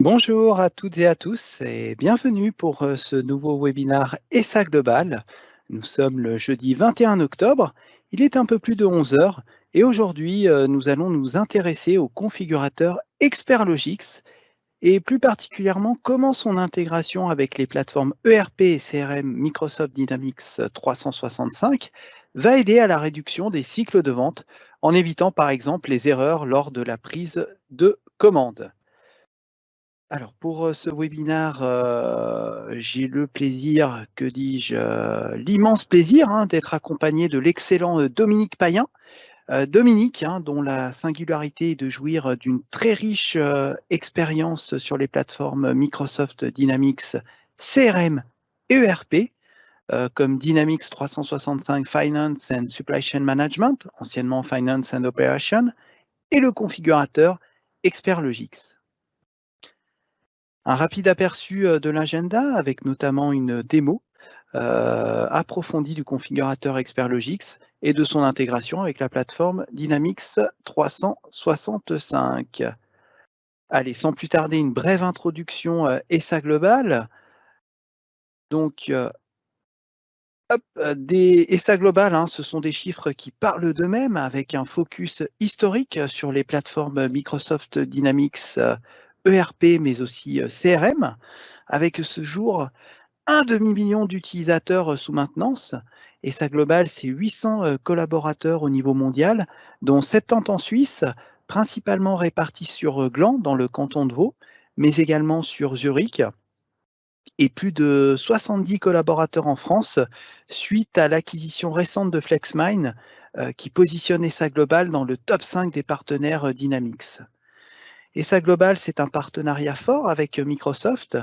Bonjour à toutes et à tous et bienvenue pour ce nouveau webinaire ESA Global. Nous sommes le jeudi 21 octobre, il est un peu plus de 11 heures et aujourd'hui nous allons nous intéresser au configurateur Expertlogix et plus particulièrement comment son intégration avec les plateformes ERP et CRM Microsoft Dynamics 365 va aider à la réduction des cycles de vente en évitant par exemple les erreurs lors de la prise de commande. Alors pour, ce webinaire, j'ai le plaisir, que dis-je, l'immense plaisir, hein, d'être accompagné de l'excellent, Dominique Payen. Dominique, hein, dont la singularité est de jouir, d'une très riche, expérience sur les plateformes Microsoft Dynamics CRM et ERP, comme Dynamics 365 Finance and Supply Chain Management, anciennement Finance and Operation, et le configurateur Expertlogix. Un rapide aperçu de l'agenda avec notamment une démo approfondie du configurateur Expertlogix et de son intégration avec la plateforme Dynamics 365. Allez, sans plus tarder, une brève introduction ESA Global. Donc, des ESA Global, hein, ce sont des chiffres qui parlent d'eux-mêmes avec un focus historique sur les plateformes Microsoft Dynamics ERP, mais aussi CRM, avec ce jour un demi-million d'utilisateurs sous maintenance. ESA Global, c'est 800 collaborateurs au niveau mondial, dont 70 en Suisse, principalement répartis sur Gland, dans le canton de Vaud, mais également sur Zurich, et plus de 70 collaborateurs en France, suite à l'acquisition récente de FlexMine, qui positionne ESA Global dans le top 5 des partenaires Dynamics. ESA Global, c'est un partenariat fort avec Microsoft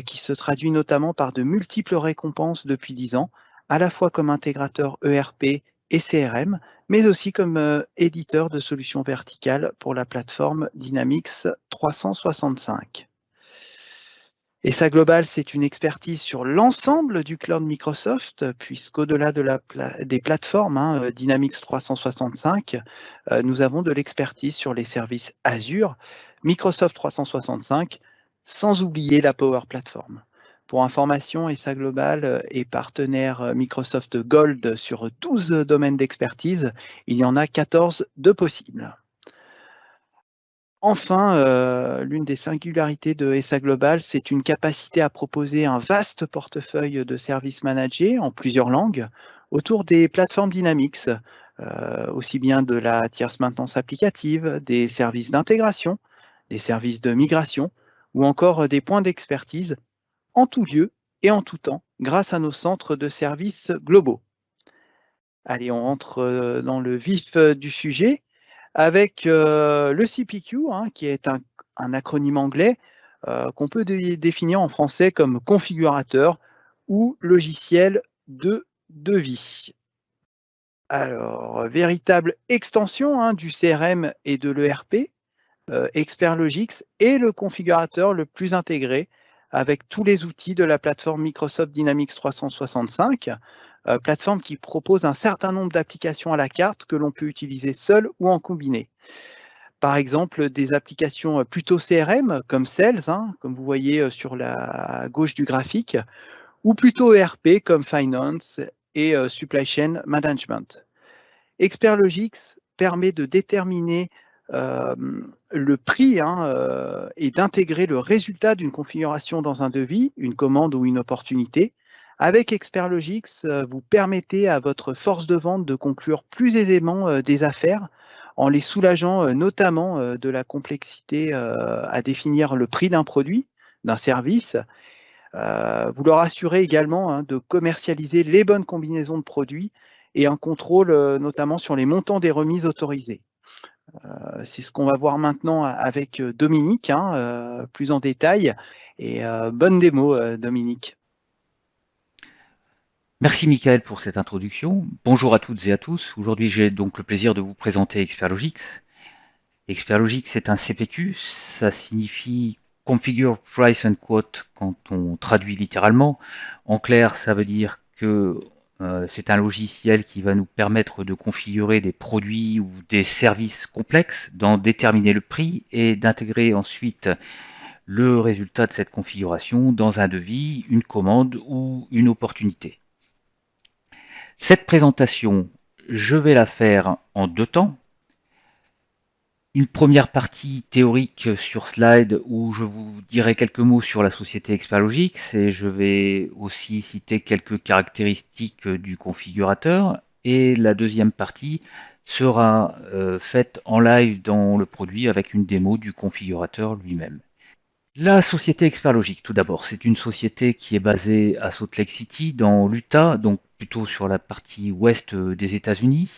qui se traduit notamment par de multiples récompenses depuis 10 ans, à la fois comme intégrateur ERP et CRM, mais aussi comme éditeur de solutions verticales pour la plateforme Dynamics 365. ESA Global, c'est une expertise sur l'ensemble du cloud Microsoft, puisqu'au-delà des plateformes Dynamics 365, nous avons de l'expertise sur les services Azure, Microsoft 365, sans oublier la Power Platform. Pour information, ESA Global est partenaire Microsoft Gold sur 12 domaines d'expertise. Il y en a 14 de possibles. Enfin, l'une des singularités de ESA Global, c'est une capacité à proposer un vaste portefeuille de services managés en plusieurs langues autour des plateformes Dynamics, aussi bien de la tierce maintenance applicative, des services d'intégration, des services de migration ou encore des points d'expertise en tout lieu et en tout temps grâce à nos centres de services globaux. Allez, on entre dans le vif du sujet avec le CPQ, hein, qui est un acronyme anglais qu'on peut définir en français comme configurateur ou logiciel de devis. Alors, véritable extension du CRM et de l'ERP, Expertlogix est le configurateur le plus intégré avec tous les outils de la plateforme Microsoft Dynamics 365, plateforme qui propose un certain nombre d'applications à la carte que l'on peut utiliser seul ou en combiné. Par exemple, des applications plutôt CRM comme Sales, comme vous voyez sur la gauche du graphique, ou plutôt ERP comme Finance et Supply Chain Management. Expertlogix permet de déterminer le prix et d'intégrer le résultat d'une configuration dans un devis, une commande ou une opportunité. Avec Expertlogix, vous permettez à votre force de vente de conclure plus aisément des affaires en les soulageant notamment de la complexité à définir le prix d'un produit, d'un service. Vous leur assurez également de commercialiser les bonnes combinaisons de produits et un contrôle notamment sur les montants des remises autorisées. C'est ce qu'on va voir maintenant avec Dominique, plus en détail. Et bonne démo, Dominique. Merci Michael pour cette introduction. Bonjour à toutes et à tous. Aujourd'hui, j'ai donc le plaisir de vous présenter Expertlogix. Expertlogix est un CPQ, ça signifie Configure Price and Quote quand on traduit littéralement. En clair, ça veut dire que c'est un logiciel qui va nous permettre de configurer des produits ou des services complexes, d'en déterminer le prix et d'intégrer ensuite le résultat de cette configuration dans un devis, une commande ou une opportunité. Cette présentation, je vais la faire en 2 temps. Une première partie théorique sur slide où je vous dirai quelques mots sur la société Experlogix et je vais aussi citer quelques caractéristiques du configurateur. Et la deuxième partie sera faite en live dans le produit avec une démo du configurateur lui-même. La société Experlogix, tout d'abord, c'est une société qui est basée à Salt Lake City dans l'Utah, donc plutôt sur la partie ouest des États-Unis.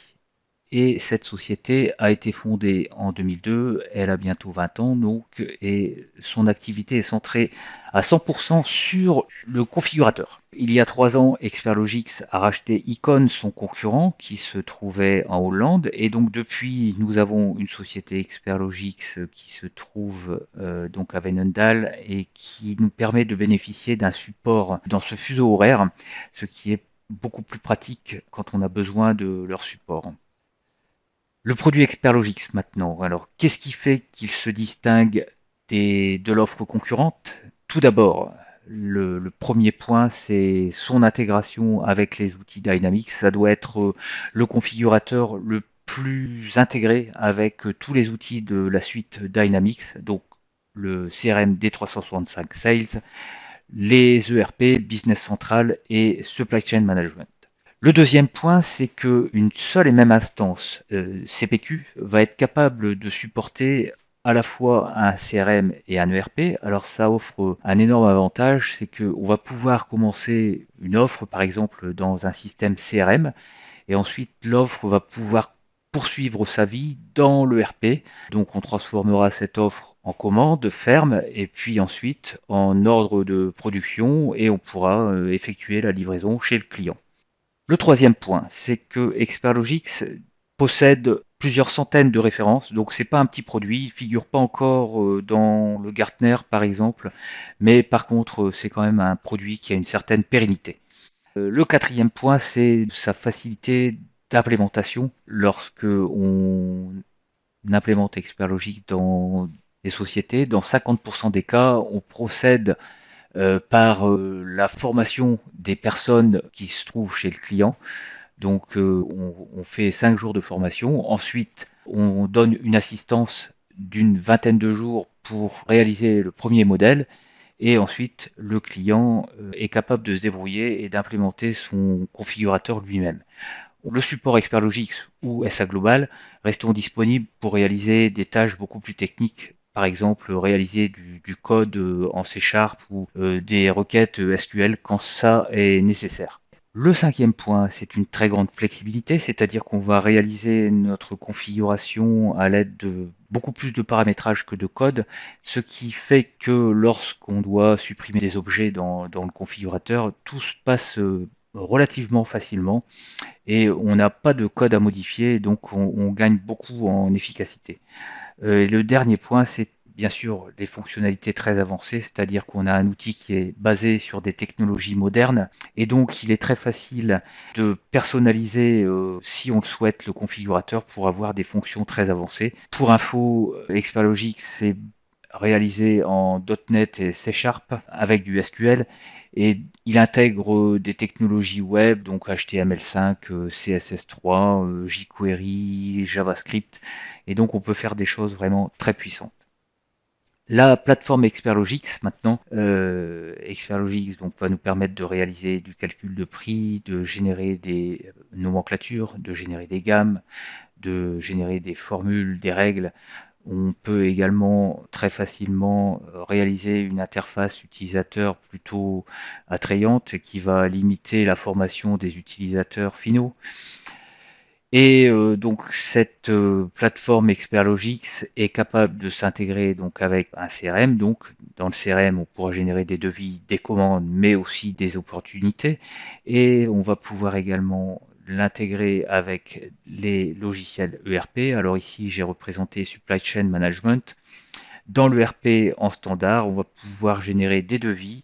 Et cette société a été fondée en 2002, elle a bientôt 20 ans donc, et son activité est centrée à 100% sur le configurateur. Il y a 3 ans, Experlogix a racheté Icon, son concurrent, qui se trouvait en Hollande, et donc depuis, nous avons une société Experlogix qui se trouve donc à Veenendaal et qui nous permet de bénéficier d'un support dans ce fuseau horaire, ce qui est beaucoup plus pratique quand on a besoin de leur support. Le produit Experlogix maintenant. Alors, qu'est-ce qui fait qu'il se distingue de l'offre concurrente? Tout d'abord, le premier point, c'est son intégration avec les outils Dynamics. Ça doit être le configurateur le plus intégré avec tous les outils de la suite Dynamics, donc le CRM D365 Sales, les ERP, Business Central et Supply Chain Management. Le deuxième point, c'est qu'une seule et même instance CPQ va être capable de supporter à la fois un CRM et un ERP. Alors ça offre un énorme avantage, c'est qu'on va pouvoir commencer une offre, par exemple, dans un système CRM, et ensuite l'offre va pouvoir poursuivre sa vie dans l'ERP. Donc on transformera cette offre en commande ferme et puis ensuite en ordre de production et on pourra effectuer la livraison chez le client. Le troisième point, c'est que Experlogix possède plusieurs centaines de références, donc c'est pas un petit produit, il figure pas encore dans le Gartner par exemple, mais par contre c'est quand même un produit qui a une certaine pérennité. Le quatrième point, c'est sa facilité d'implémentation. Lorsque on implémente Experlogix dans des sociétés, dans 50% des cas, on procède par la formation des personnes qui se trouvent chez le client. Donc on fait 5 jours de formation. Ensuite, on donne une assistance d'une vingtaine de jours pour réaliser le premier modèle. Et ensuite, le client est capable de se débrouiller et d'implémenter son configurateur lui-même. Le support Experlogix ou SA Global resteront disponibles pour réaliser des tâches beaucoup plus techniques, par exemple réaliser du code en C# ou des requêtes SQL quand ça est nécessaire. Le cinquième point, c'est une très grande flexibilité, c'est-à-dire qu'on va réaliser notre configuration à l'aide de beaucoup plus de paramétrage que de code, ce qui fait que lorsqu'on doit supprimer des objets dans le configurateur, tout se passe relativement facilement et on n'a pas de code à modifier, donc on gagne beaucoup en efficacité. Et le dernier point, c'est bien sûr les fonctionnalités très avancées, c'est-à-dire qu'on a un outil qui est basé sur des technologies modernes et donc il est très facile de personnaliser, si on le souhaite, le configurateur pour avoir des fonctions très avancées. Pour info, Experlogix c'est réalisé en .NET et C# avec du SQL et il intègre des technologies web, donc HTML5, CSS3, jQuery, JavaScript, et donc on peut faire des choses vraiment très puissantes. La plateforme Experlogix maintenant, Experlogix donc, va nous permettre de réaliser du calcul de prix, de générer des nomenclatures, de générer des gammes, de générer des formules, des règles. On peut également très facilement réaliser une interface utilisateur plutôt attrayante qui va limiter la formation des utilisateurs finaux. Et donc cette plateforme Experlogix est capable de s'intégrer donc avec un CRM. Donc dans le CRM, on pourra générer des devis, des commandes, mais aussi des opportunités. Et on va pouvoir également l'intégrer avec les logiciels ERP. Alors ici, j'ai représenté Supply Chain Management. Dans l'ERP en standard, on va pouvoir générer des devis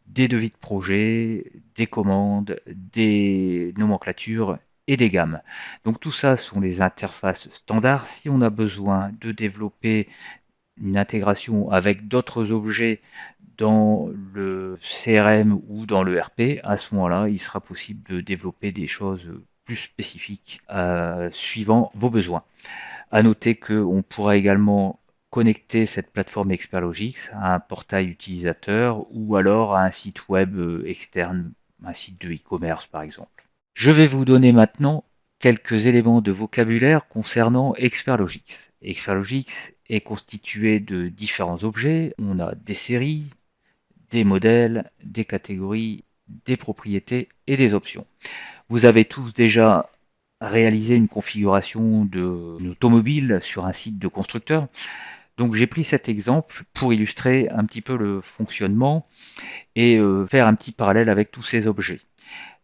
de projet, des commandes, des nomenclatures et des gammes. Donc tout ça sont les interfaces standards. Si on a besoin de développer une intégration avec d'autres objets dans le CRM ou dans le RP, à ce moment-là, il sera possible de développer des choses plus spécifiques suivant vos besoins. À noter qu'on pourra également connecter cette plateforme Experlogix à un portail utilisateur ou alors à un site web externe, un site de e-commerce par exemple. Je vais vous donner maintenant quelques éléments de vocabulaire concernant Experlogix. Experlogix est constitué de différents objets. On a des séries, des modèles, des catégories, des propriétés et des options. Vous avez tous déjà réalisé une configuration d'une automobile sur un site de constructeur. Donc j'ai pris cet exemple pour illustrer un petit peu le fonctionnement et faire un petit parallèle avec tous ces objets.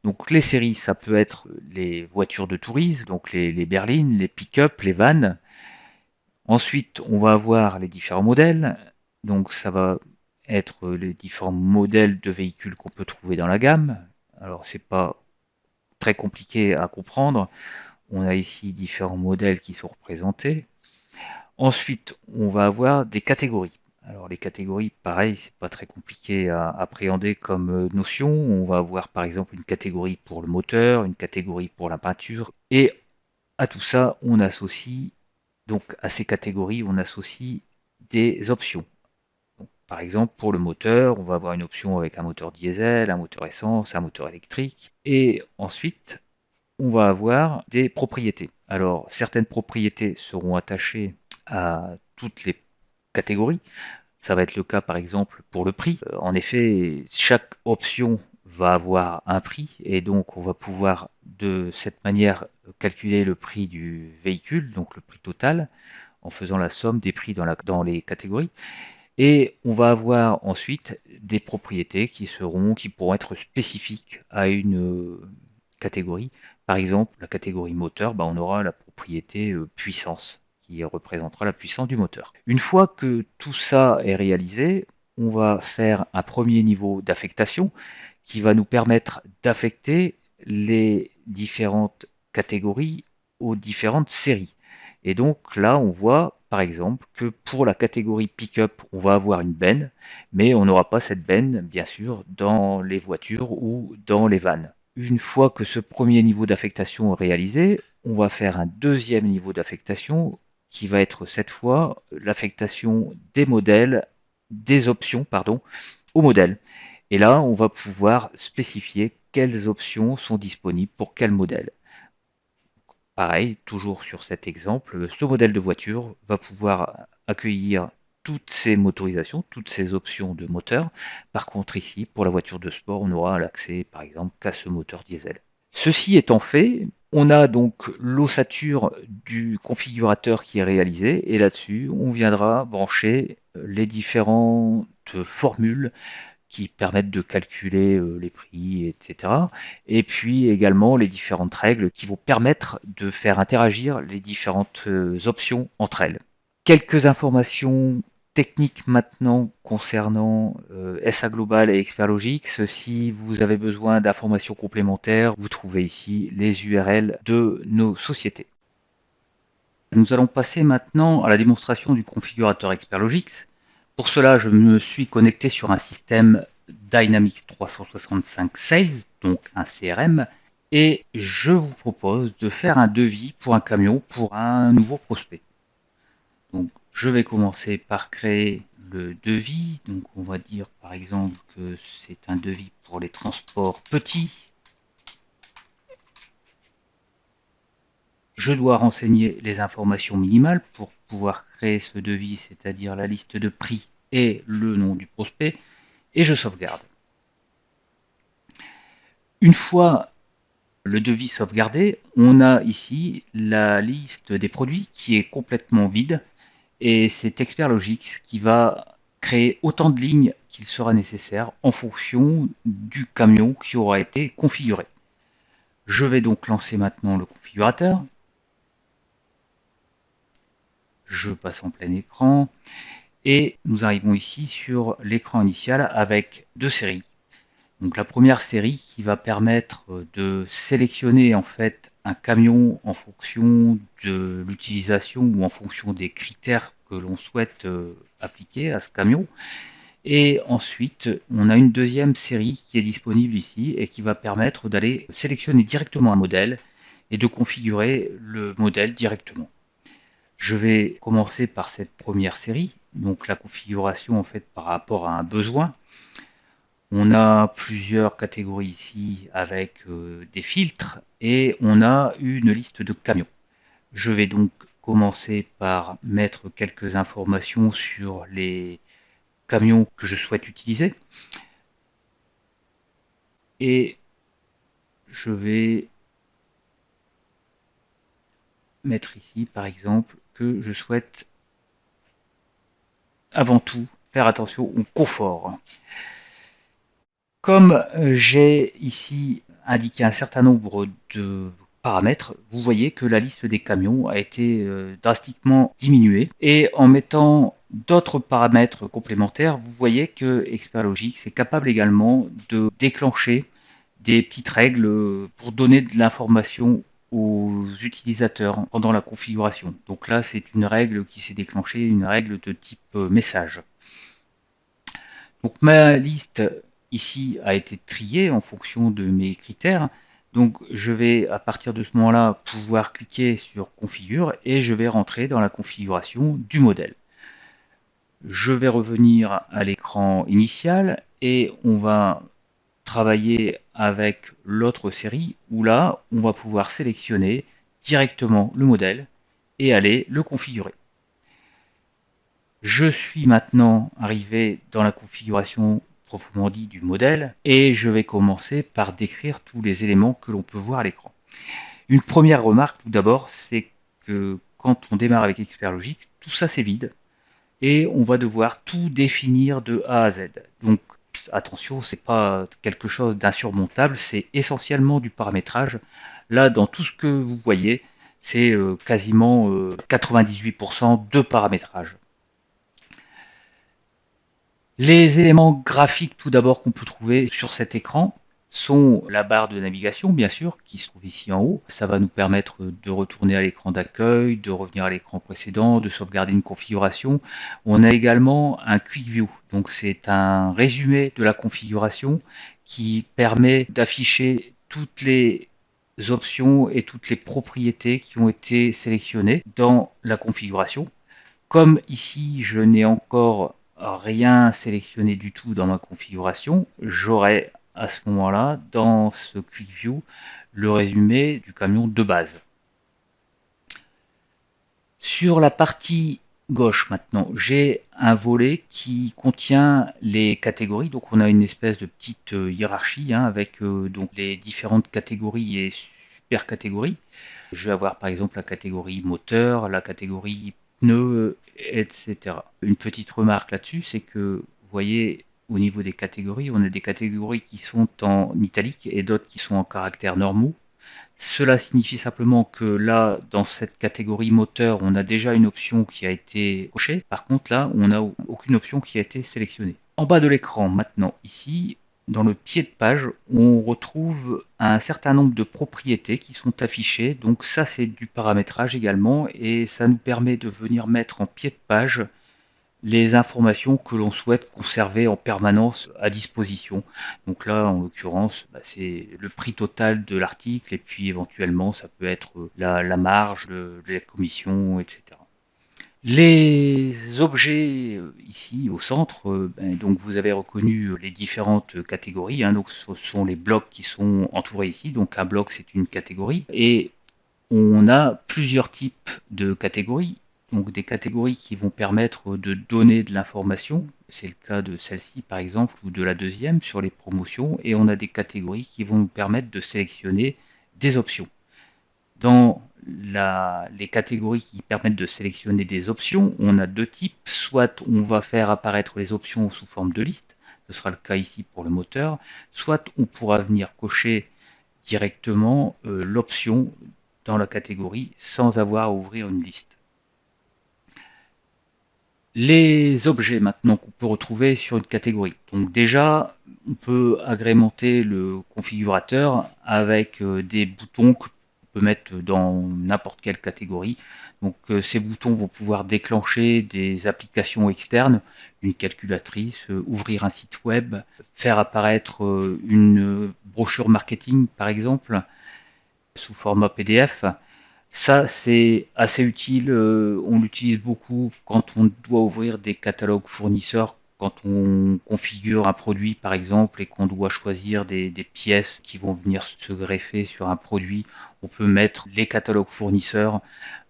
Donc les séries, ça peut être les voitures de tourisme, donc les berlines, les pick-up, les vannes. Ensuite, on va avoir les différents modèles. Donc ça va être les différents modèles de véhicules qu'on peut trouver dans la gamme. Alors c'est pas très compliqué à comprendre. On a ici différents modèles qui sont représentés. Ensuite, on va avoir des catégories. Alors les catégories, pareil, c'est pas très compliqué à appréhender comme notion. On va avoir par exemple une catégorie pour le moteur, une catégorie pour la peinture, et à tout ça, on associe donc à ces catégories, on associe des options. Donc, par exemple, pour le moteur, on va avoir une option avec un moteur diesel, un moteur essence, un moteur électrique, et ensuite on va avoir des propriétés. Alors, certaines propriétés seront attachées à toutes les catégories. Ça va être le cas, par exemple, pour le prix. En effet, chaque option va avoir un prix et donc on va pouvoir de cette manière calculer le prix du véhicule, donc le prix total, en faisant la somme des prix dans les catégories. Et on va avoir ensuite des propriétés qui pourront être spécifiques à une catégorie. Par exemple, la catégorie moteur, on aura la propriété puissance qui représentera la puissance du moteur. Une fois que tout ça est réalisé, on va faire un premier niveau d'affectation qui va nous permettre d'affecter les différentes catégories aux différentes séries. Et donc là, on voit par exemple que pour la catégorie pick-up, on va avoir une benne, mais on n'aura pas cette benne, bien sûr, dans les voitures ou dans les vannes. Une fois que ce premier niveau d'affectation est réalisé, on va faire un deuxième niveau d'affectation qui va être cette fois l'affectation des modèles, des options, pardon, au modèle. Et là, on va pouvoir spécifier quelles options sont disponibles pour quel modèle. Pareil, toujours sur cet exemple, ce modèle de voiture va pouvoir accueillir toutes ces motorisations, toutes ces options de moteur. Par contre, ici, pour la voiture de sport, on aura l'accès, par exemple, qu'à ce moteur diesel. Ceci étant fait, on a donc l'ossature du configurateur qui est réalisé et là-dessus, on viendra brancher les différentes formules qui permettent de calculer les prix, etc. Et puis également les différentes règles qui vont permettre de faire interagir les différentes options entre elles. Quelques informations techniques maintenant concernant SA Global et Experlogix. Si vous avez besoin d'informations complémentaires, vous trouvez ici les URL de nos sociétés. Nous allons passer maintenant à la démonstration du configurateur Experlogix. Pour cela, je me suis connecté sur un système Dynamics 365 Sales, donc un CRM, et je vous propose de faire un devis pour un camion pour un nouveau prospect. Donc, je vais commencer par créer le devis. Donc, on va dire par exemple que c'est un devis pour les transports petits. Je dois renseigner les informations minimales pour pouvoir créer ce devis, c'est-à-dire la liste de prix et le nom du prospect, et je sauvegarde. Une fois le devis sauvegardé, on a ici la liste des produits qui est complètement vide, et c'est Experlogix qui va créer autant de lignes qu'il sera nécessaire en fonction du camion qui aura été configuré. Je vais donc lancer maintenant le configurateur. Je passe en plein écran et nous arrivons ici sur l'écran initial avec deux séries. Donc la première série qui va permettre de sélectionner en fait un camion en fonction de l'utilisation ou en fonction des critères que l'on souhaite appliquer à ce camion. Et ensuite, on a une deuxième série qui est disponible ici et qui va permettre d'aller sélectionner directement un modèle et de configurer le modèle directement. Je vais commencer par cette première série, donc la configuration en fait par rapport à un besoin. On a plusieurs catégories ici avec des filtres et on a une liste de camions. Je vais donc commencer par mettre quelques informations sur les camions que je souhaite utiliser. Et je vais mettre ici par exemple que je souhaite avant tout faire attention au confort. Comme j'ai ici indiqué un certain nombre de paramètres, vous voyez que la liste des camions a été drastiquement diminuée. Et en mettant d'autres paramètres complémentaires, vous voyez que Expertlogics est capable également de déclencher des petites règles pour donner de l'information aux utilisateurs pendant la configuration. Donc là, c'est une règle qui s'est déclenchée, une règle de type message. Donc ma liste ici a été triée en fonction de mes critères. Donc je vais à partir de ce moment-là pouvoir cliquer sur configure et je vais rentrer dans la configuration du modèle. Je vais revenir à l'écran initial et on va travailler avec l'autre série où là on va pouvoir sélectionner directement le modèle et aller le configurer. Je suis maintenant arrivé dans la configuration proprement dit du modèle et je vais commencer par décrire tous les éléments que l'on peut voir à l'écran. Une première remarque tout d'abord, c'est que quand on démarre avec Expertlogics, tout ça c'est vide et on va devoir tout définir de A à Z. Donc attention, c'est pas quelque chose d'insurmontable, c'est essentiellement du paramétrage. Là, dans tout ce que vous voyez, c'est quasiment 98% de paramétrage. Les éléments graphiques tout d'abord qu'on peut trouver sur cet écran sont la barre de navigation bien sûr qui se trouve ici en haut. Ça va nous permettre de retourner à l'écran d'accueil, de revenir à l'écran précédent, de sauvegarder une configuration. On a également un Quick View, donc c'est un résumé de la configuration qui permet d'afficher toutes les options et toutes les propriétés qui ont été sélectionnées dans la configuration. Comme ici je n'ai encore rien sélectionné du tout dans ma configuration, j'aurai à ce moment-là, dans ce Quick View, le résumé du camion de base. Sur la partie gauche maintenant, j'ai un volet qui contient les catégories. Donc on a une espèce de petite hiérarchie avec donc les différentes catégories et super catégories. Je vais avoir par exemple la catégorie moteur, la catégorie pneus, etc. Une petite remarque là-dessus, c'est que vous voyez au niveau des catégories, on a des catégories qui sont en italique et d'autres qui sont en caractères normaux. Cela signifie simplement que là, dans cette catégorie moteur, on a déjà une option qui a été cochée. Par contre, là, on n'a aucune option qui a été sélectionnée. En bas de l'écran, maintenant, ici, dans le pied de page, on retrouve un certain nombre de propriétés qui sont affichées. Donc ça, c'est du paramétrage également et ça nous permet de venir mettre en pied de page les informations que l'on souhaite conserver en permanence à disposition. Donc là, en l'occurrence, c'est le prix total de l'article et puis éventuellement, ça peut être la marge de la commission, etc. Les objets ici au centre, donc vous avez reconnu les différentes catégories. Donc ce sont les blocs qui sont entourés ici. Donc un bloc c'est une catégorie et on a plusieurs types de catégories. Donc des catégories qui vont permettre de donner de l'information. C'est le cas de celle-ci par exemple ou de la deuxième sur les promotions. Et on a des catégories qui vont nous permettre de sélectionner des options. Dans les catégories qui permettent de sélectionner des options, on a deux types. Soit on va faire apparaître les options sous forme de liste, ce sera le cas ici pour le moteur, soit on pourra venir cocher directement l'option dans la catégorie sans avoir à ouvrir une liste. Les objets maintenant qu'on peut retrouver sur une catégorie. Donc déjà, on peut agrémenter le configurateur avec des boutons peut mettre dans n'importe quelle catégorie. Donc ces boutons vont pouvoir déclencher des applications externes, une calculatrice, ouvrir un site web, faire apparaître une brochure marketing par exemple sous format PDF. Ça, c'est assez utile. On l'utilise beaucoup quand on doit ouvrir des catalogues fournisseurs, quand on configure un produit, par exemple, et qu'on doit choisir des pièces qui vont venir se greffer sur un produit. On peut mettre les catalogues fournisseurs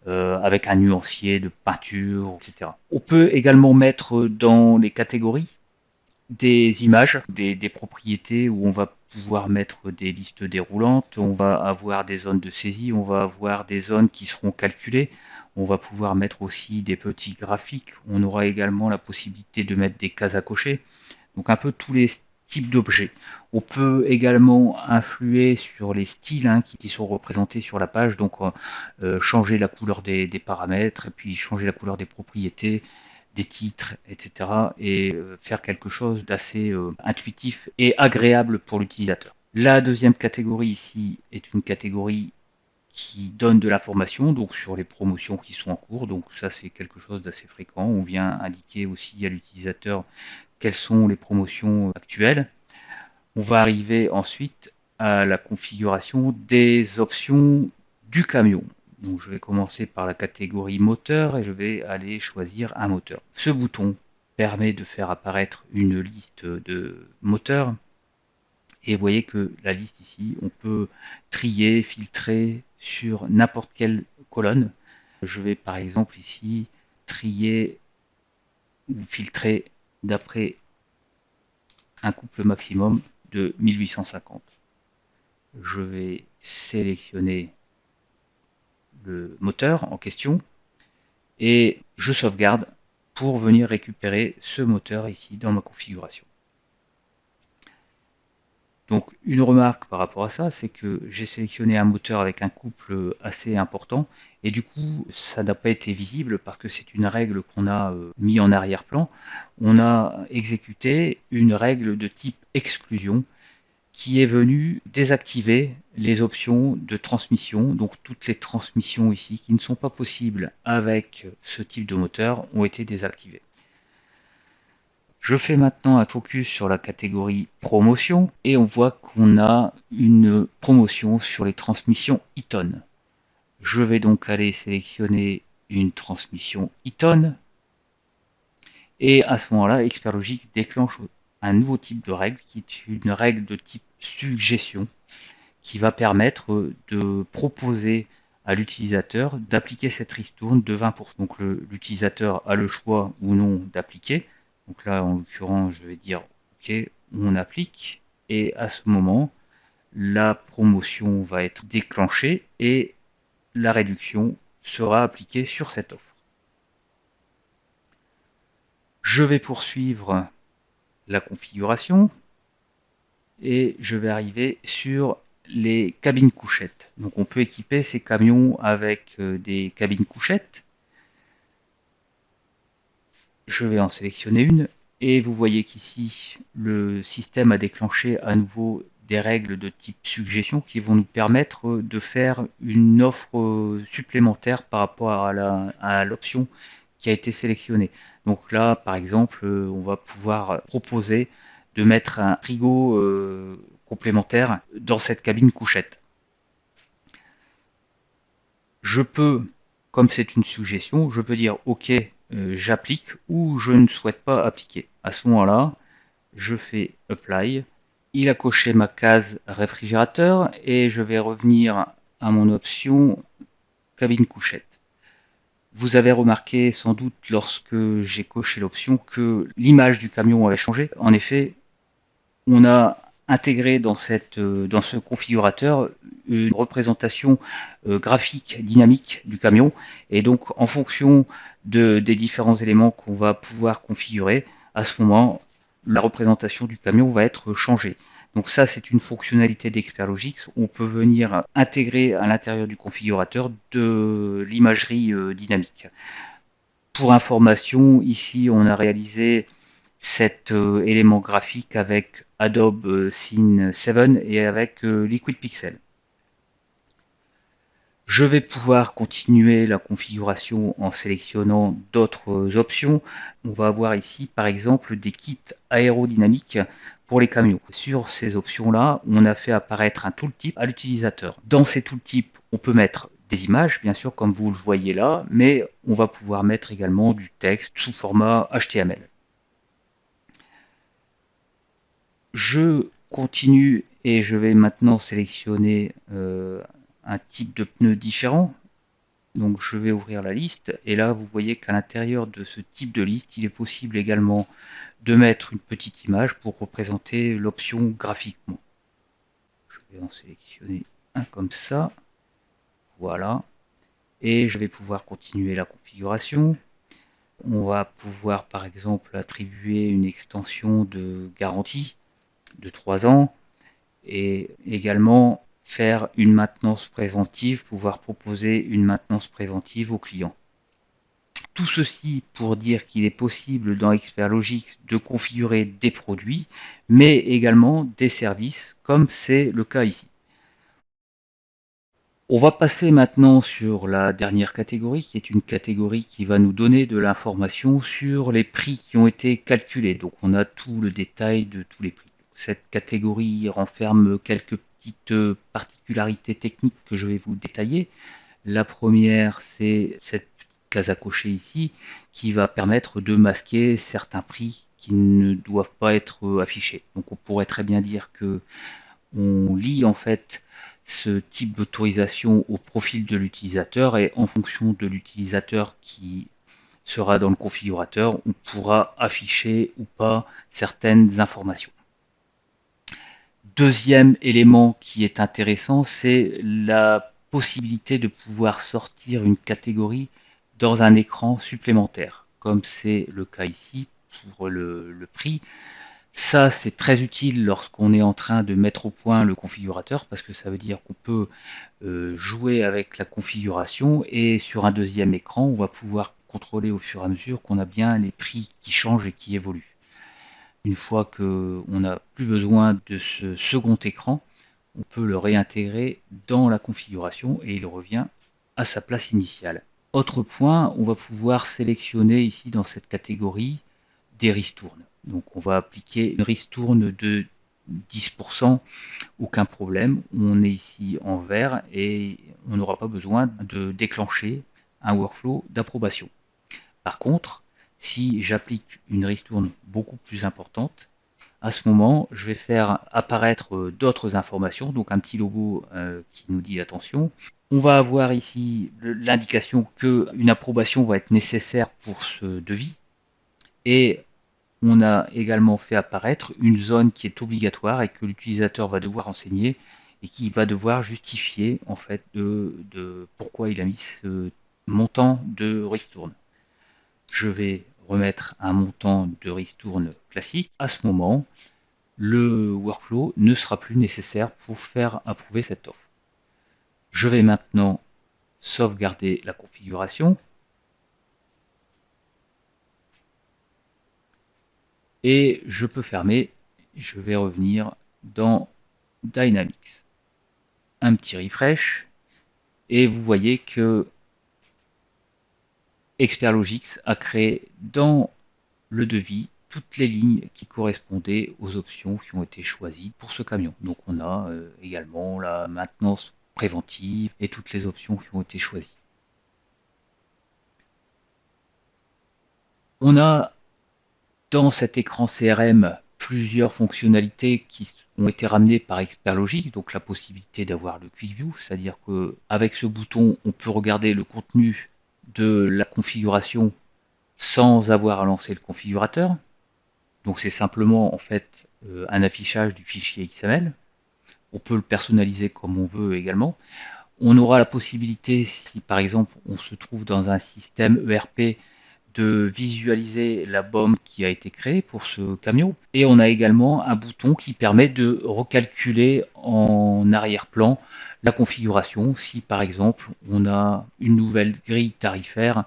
avec un nuancier de peinture, etc. On peut également mettre dans les catégories des images, des propriétés où on va pouvoir mettre des listes déroulantes, on va avoir des zones de saisie, on va avoir des zones qui seront calculées, on va pouvoir mettre aussi des petits graphiques, on aura également la possibilité de mettre des cases à cocher, donc un peu tous les types d'objets. On peut également influer sur les styles qui sont représentés sur la page, donc changer la couleur des paramètres, et puis changer la couleur des propriétés, des titres, etc. et faire quelque chose d'assez intuitif et agréable pour l'utilisateur. La deuxième catégorie ici est une catégorie qui donne de l'information donc sur les promotions qui sont en cours. Donc ça c'est quelque chose d'assez fréquent. On vient indiquer aussi à l'utilisateur quelles sont les promotions actuelles. On va arriver ensuite à la configuration des options du camion. Donc je vais commencer par la catégorie moteur et je vais aller choisir un moteur. Ce bouton permet de faire apparaître une liste de moteurs et vous voyez que la liste ici, on peut trier, filtrer sur n'importe quelle colonne. Je vais par exemple ici trier ou filtrer d'après un couple maximum de 1850. Je vais sélectionner le moteur en question et je sauvegarde pour venir récupérer ce moteur ici dans ma configuration. Donc une remarque par rapport à ça, c'est que j'ai sélectionné un moteur avec un couple assez important et du coup ça n'a pas été visible parce que c'est une règle qu'on a mis en arrière-plan. On a exécuté une règle de type exclusion qui est venu désactiver les options de transmission. Donc toutes les transmissions ici qui ne sont pas possibles avec ce type de moteur ont été désactivées. Je fais maintenant un focus sur la catégorie promotion et on voit qu'on a une promotion sur les transmissions Eaton. Je vais donc aller sélectionner une transmission Eaton et à ce moment-là, Expertlogic déclenche un nouveau type de règle qui est une règle de type suggestion qui va permettre de proposer à l'utilisateur d'appliquer cette ristourne de 20%. Donc l'utilisateur a le choix ou non d'appliquer. Donc là, en l'occurrence, je vais dire OK, on applique. Et à ce moment, la promotion va être déclenchée et la réduction sera appliquée sur cette offre. Je vais poursuivre la configuration et je vais arriver sur les cabines couchettes. Donc on peut équiper ces camions avec des cabines couchettes. Je vais en sélectionner une et vous voyez qu'ici le système a déclenché à nouveau des règles de type suggestion qui vont nous permettre de faire une offre supplémentaire par rapport à l'option qui a été sélectionnée. Donc là par exemple on va pouvoir proposer de mettre un frigo complémentaire dans cette cabine couchette. Je peux, comme c'est une suggestion, je peux dire OK, j'applique ou je ne souhaite pas appliquer. À ce moment-là, je fais Apply. Il a coché ma case réfrigérateur et je vais revenir à mon option cabine couchette. Vous avez remarqué sans doute lorsque j'ai coché l'option que l'image du camion avait changé. En effet, on a intégré dans ce configurateur une représentation graphique dynamique du camion et donc en fonction des différents éléments qu'on va pouvoir configurer, à ce moment la représentation du camion va être changée. Donc ça c'est une fonctionnalité d'Expertlogic, on peut venir intégrer à l'intérieur du configurateur de l'imagerie dynamique. Pour information, ici on a réalisé cet élément graphique avec Adobe Scene 7 et avec Liquid Pixel. Je vais pouvoir continuer la configuration en sélectionnant d'autres options. On va avoir ici par exemple des kits aérodynamiques pour les camions. Sur ces options-là, on a fait apparaître un tooltip à l'utilisateur. Dans ces tooltips, on peut mettre des images, bien sûr, comme vous le voyez là, mais on va pouvoir mettre également du texte sous format HTML. Je continue et je vais maintenant sélectionner un type de pneu différent. Donc je vais ouvrir la liste et là vous voyez qu'à l'intérieur de ce type de liste, il est possible également de mettre une petite image pour représenter l'option graphiquement. Je vais en sélectionner un comme ça. Voilà. Et je vais pouvoir continuer la configuration. On va pouvoir par exemple attribuer une extension de garantie de 3 ans et également faire une maintenance préventive, pouvoir proposer une maintenance préventive aux clients. Tout ceci pour dire qu'il est possible dans Expertlogics de configurer des produits, mais également des services, comme c'est le cas ici. On va passer maintenant sur la dernière catégorie, qui est une catégorie qui va nous donner de l'information sur les prix qui ont été calculés. Donc on a tout le détail de tous les prix. Cette catégorie renferme quelques petites particularités techniques que je vais vous détailler. La première, c'est cette case à cocher ici qui va permettre de masquer certains prix qui ne doivent pas être affichés. Donc on pourrait très bien dire que on lie en fait ce type d'autorisation au profil de l'utilisateur et en fonction de l'utilisateur qui sera dans le configurateur, on pourra afficher ou pas certaines informations. Deuxième élément qui est intéressant, c'est la possibilité de pouvoir sortir une catégorie dans un écran supplémentaire, comme c'est le cas ici pour le prix. Ça, c'est très utile lorsqu'on est en train de mettre au point le configurateur, parce que ça veut dire qu'on peut jouer avec la configuration et sur un deuxième écran, on va pouvoir contrôler au fur et à mesure qu'on a bien les prix qui changent et qui évoluent. Une fois qu'on n'a plus besoin de ce second écran, on peut le réintégrer dans la configuration et il revient à sa place initiale. Autre point, on va pouvoir sélectionner ici dans cette catégorie des ristournes. Donc on va appliquer une ristourne de 10%, aucun problème. On est ici en vert et on n'aura pas besoin de déclencher un workflow d'approbation. Par contre, si j'applique une ristourne beaucoup plus importante, à ce moment, je vais faire apparaître d'autres informations, donc un petit logo qui nous dit attention. On va avoir ici l'indication qu'une approbation va être nécessaire pour ce devis. Et on a également fait apparaître une zone qui est obligatoire et que l'utilisateur va devoir renseigner et qui va devoir justifier en fait de pourquoi il a mis ce montant de ristourne. Je vais remettre un montant de ristourne classique. À ce moment, le workflow ne sera plus nécessaire pour faire approuver cette offre. Je vais maintenant sauvegarder la configuration et je peux fermer. Je vais revenir dans Dynamics. Un petit refresh et vous voyez que Expertlogics a créé dans le devis toutes les lignes qui correspondaient aux options qui ont été choisies pour ce camion. Donc on a également la maintenance préventive et toutes les options qui ont été choisies. On a dans cet écran CRM plusieurs fonctionnalités qui ont été ramenées par Expertlogics, donc la possibilité d'avoir le Quick View, c'est-à-dire qu'avec ce bouton, on peut regarder le contenu de la configuration sans avoir à lancer le configurateur. Donc c'est simplement en fait un affichage du fichier XML. On peut le personnaliser comme on veut également. On aura la possibilité, si par exemple on se trouve dans un système ERP, de visualiser la BOM qui a été créée pour ce camion. Et on a également un bouton qui permet de recalculer en arrière-plan la configuration. Si par exemple on a une nouvelle grille tarifaire,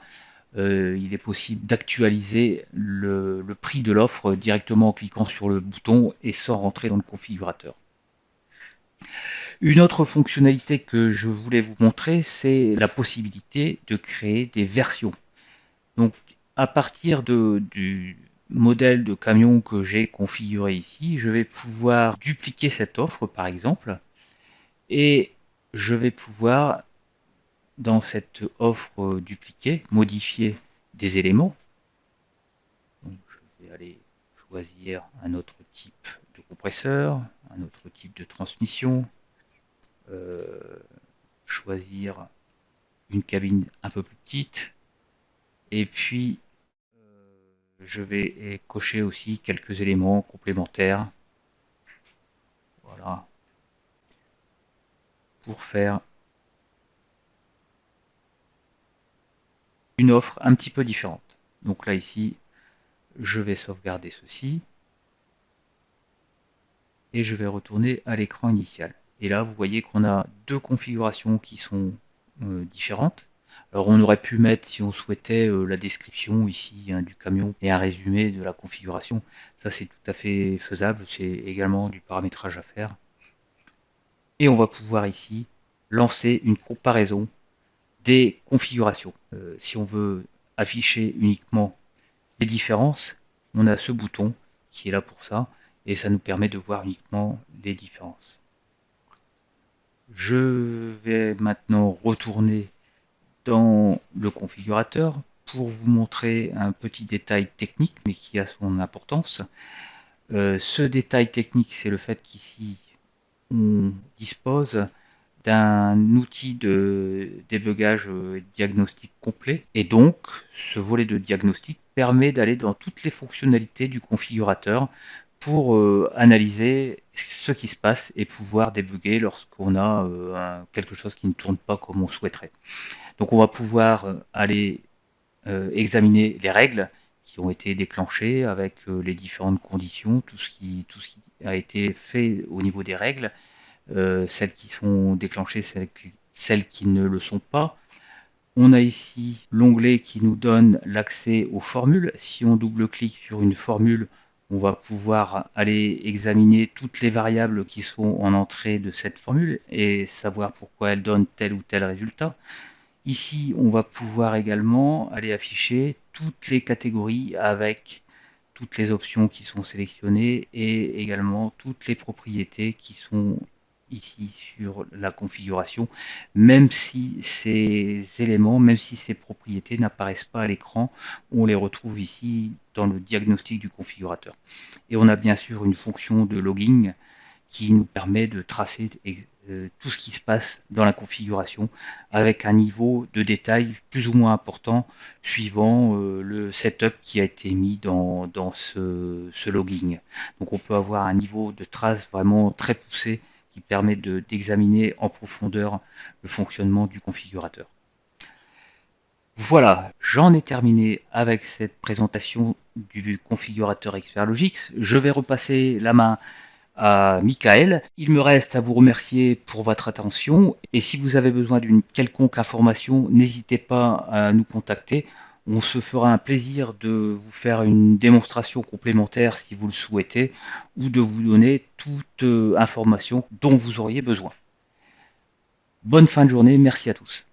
il est possible d'actualiser le prix de l'offre directement en cliquant sur le bouton et sans rentrer dans le configurateur. Une autre fonctionnalité que je voulais vous montrer, c'est la possibilité de créer des versions. Donc, à partir du modèle de camion que j'ai configuré ici, je vais pouvoir dupliquer cette offre, par exemple, et je vais pouvoir, dans cette offre dupliquée, modifier des éléments. Donc, je vais aller choisir un autre type de compresseur, un autre type de transmission, choisir une cabine un peu plus petite, et puis je vais cocher aussi quelques éléments complémentaires, voilà, pour faire une offre un petit peu différente. Donc là ici, je vais sauvegarder ceci et je vais retourner à l'écran initial. Et là, vous voyez qu'on a deux configurations qui sont différentes. Alors on aurait pu mettre, si on souhaitait, la description ici hein, du camion et un résumé de la configuration. Ça c'est tout à fait faisable, c'est également du paramétrage à faire. Et on va pouvoir ici lancer une comparaison des configurations. Si on veut afficher uniquement les différences, on a ce bouton qui est là pour ça, et ça nous permet de voir uniquement les différences. Je vais maintenant retourner dans le configurateur pour vous montrer un petit détail technique, mais qui a son importance. Ce détail technique, c'est le fait qu'ici, on dispose d'un outil de débugage diagnostic complet. Et donc, ce volet de diagnostic permet d'aller dans toutes les fonctionnalités du configurateur pour analyser ce qui se passe et pouvoir débugger lorsqu'on a quelque chose qui ne tourne pas comme on souhaiterait. Donc on va pouvoir aller examiner les règles qui ont été déclenchées avec les différentes conditions, tout ce qui a été fait au niveau des règles, celles qui sont déclenchées, celles qui ne le sont pas. On a ici l'onglet qui nous donne l'accès aux formules. Si on double-clique sur une formule, on va pouvoir aller examiner toutes les variables qui sont en entrée de cette formule et savoir pourquoi elle donne tel ou tel résultat. Ici, on va pouvoir également aller afficher toutes les catégories avec toutes les options qui sont sélectionnées et également toutes les propriétés qui sont ici sur la configuration, même si ces éléments, même si ces propriétés n'apparaissent pas à l'écran, on les retrouve ici dans le diagnostic du configurateur. Et on a bien sûr une fonction de logging qui nous permet de tracer tout ce qui se passe dans la configuration avec un niveau de détail plus ou moins important suivant le setup qui a été mis dans ce logging. Donc on peut avoir un niveau de trace vraiment très poussé qui permet d'examiner en profondeur le fonctionnement du configurateur. Voilà, j'en ai terminé avec cette présentation du configurateur Xperlogix. Je vais repasser la main à Michael. Il me reste à vous remercier pour votre attention et si vous avez besoin d'une quelconque information, n'hésitez pas à nous contacter. On se fera un plaisir de vous faire une démonstration complémentaire si vous le souhaitez ou de vous donner toute information dont vous auriez besoin. Bonne fin de journée, merci à tous.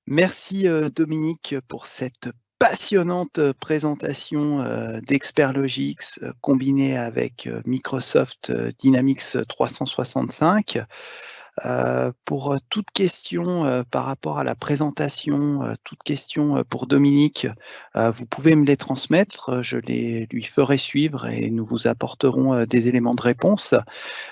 Merci Dominique pour cette passionnante présentation d'Xperlogix combinée avec Microsoft Dynamics 365. Pour toute question par rapport à la présentation, toute question pour Dominique, vous pouvez me les transmettre, je les lui ferai suivre et nous vous apporterons des éléments de réponse.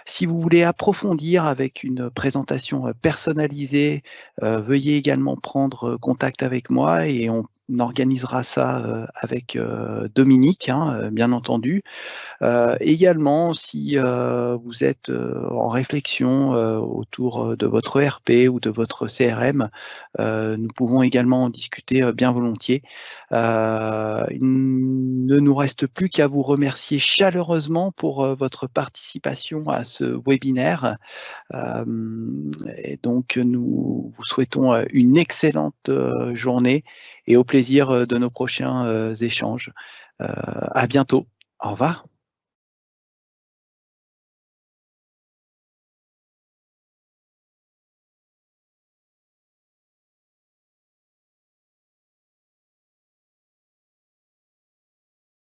Si vous voulez approfondir avec une présentation personnalisée, veuillez également prendre contact avec moi et on organisera ça avec Dominique, hein, bien entendu. Également, si vous êtes en réflexion autour de votre ERP ou de votre CRM, nous pouvons également en discuter bien volontiers. Il ne nous reste plus qu'à vous remercier chaleureusement pour votre participation à ce webinaire. Et donc, nous vous souhaitons une excellente journée et au plaisir de nos prochains échanges. À bientôt. Au revoir.